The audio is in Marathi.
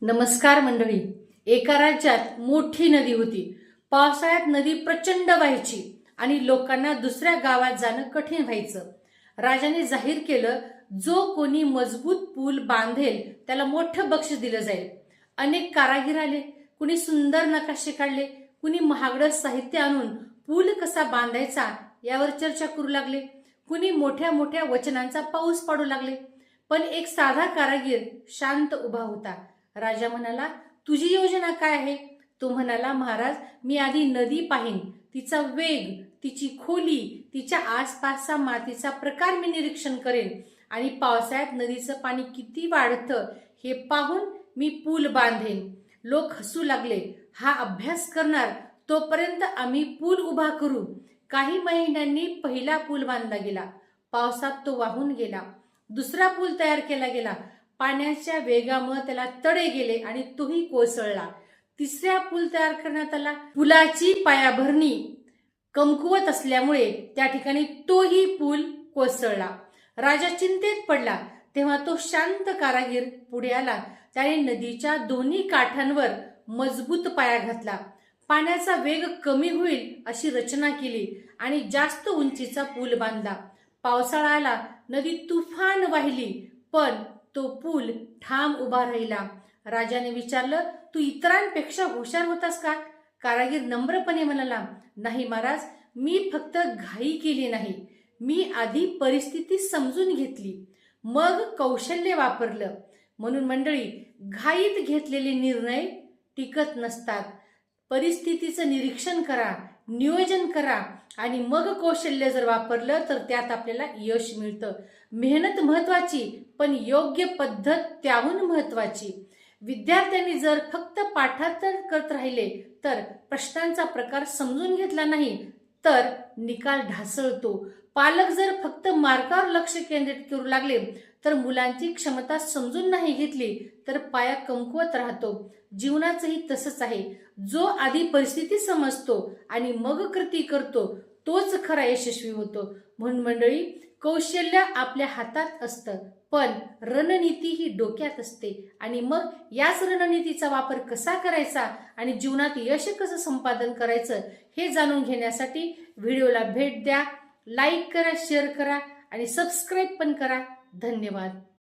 नमस्कार मंडळी. एका राज्यात मोठी नदी होती. पावसाळ्यात नदी प्रचंड व्हायची आणि लोकांना दुसऱ्या गावात जाणं कठीण व्हायचं. राजाने जाहीर केलं, जो कोणी मजबूत पूल बांधेल त्याला मोठं बक्षीस दिलं जाईल. अनेक कारागीर आले, कुणी सुंदर नकाशे काढले, कुणी महागडं साहित्य आणून पूल कसा बांधायचा यावर चर्चा करू लागले, कुणी मोठ्या मोठ्या वचनांचा पाऊस पाडू लागले. पण एक साधा कारागीर शांत उभा होता. राजा म्हणाला, तुझी योजना काय आहे? तो म्हणाला, महाराज, मी आधी नदी पाहीन, तिचा वेग, तिची खोली, तिच्या आसपासचा मातीचा प्रकार मी निरीक्षण करेन आणि पावसाळ्यात नदीचं पाणी किती वाढतं हे पाहून मी पूल बांधेन. लोक हसू लागले. हा अभ्यास करणार, तोपर्यंत आम्ही पूल उभा करू. काही महिन्यांनी पहिला पूल बांधला गेला. पावसात तो वाहून गेला. दुसरा पूल तयार केला गेला. पाण्याच्या वेगामुळे त्याला तडे गेले आणि तोही कोसळला. तिसरा पूल तयार करण्यात आला. पुलाची पायाभरणी कमकुवत असल्यामुळे त्या ठिकाणी तोही पूल कोसळला. राजा चिंतेत पडला. तेव्हा तो शांत कारागीर पुढे आला. त्याने नदीच्या दोन्ही काठांवर मजबूत पाया घातला. पाण्याचा वेग कमी होईल अशी रचना केली आणि जास्त उंचीचा पूल बांधला. पावसाळा आला, नदी तुफान वाहिली, पण तो पूल ठाम उभा राहिला. राजाने विचारलं, तू इतरांपेक्षा हुशार होतास का? कारागीर नम्रपणे म्हणाला, नाही महाराज, मी फक्त घाई केली नाही. मी आधी परिस्थिती समजून घेतली, मग कौशल्य वापरलं. म्हणून मंडळी, घाईत घेतलेले निर्णय टिकत नसतात. परिस्थितीचं निरीक्षण करा, नियोजन करा आणि मग कौशल्य जर वापरलं तर त्यात आपल्याला यश मिळतं. मेहनत महत्वाची, पण योग्य पद्धत त्याहून महत्वाची. विद्यार्थ्यांनी जर फक्त पाठांतर करत राहिले तर प्रश्नांचा प्रकार समजून घेतला नाही तर निकाल ढासळतो. पालक जर फक्त मार्कावर लक्ष केंद्रित करू लागले तर मुलांची क्षमता समजून नाही घेतली तर पाया कमकुवत राहतो. जीवनाचंही तसंच आहे. जो आधी परिस्थिती समजतो आणि मग कृती करतो तोच खरा यशस्वी होतो. म्हणून मंडळी, कौशल्य आपल्या हातात असतं, पण रणनीती ही डोक्यात असते. आणि मग याच रणनीतीचा वापर कसा करायचा आणि जीवनात यश कसं संपादन करायचं हे जाणून घेण्यासाठी व्हिडिओला भेट द्या, लाईक करा, शेअर करा आणि सबस्क्राईब पण करा. धन्यवाद.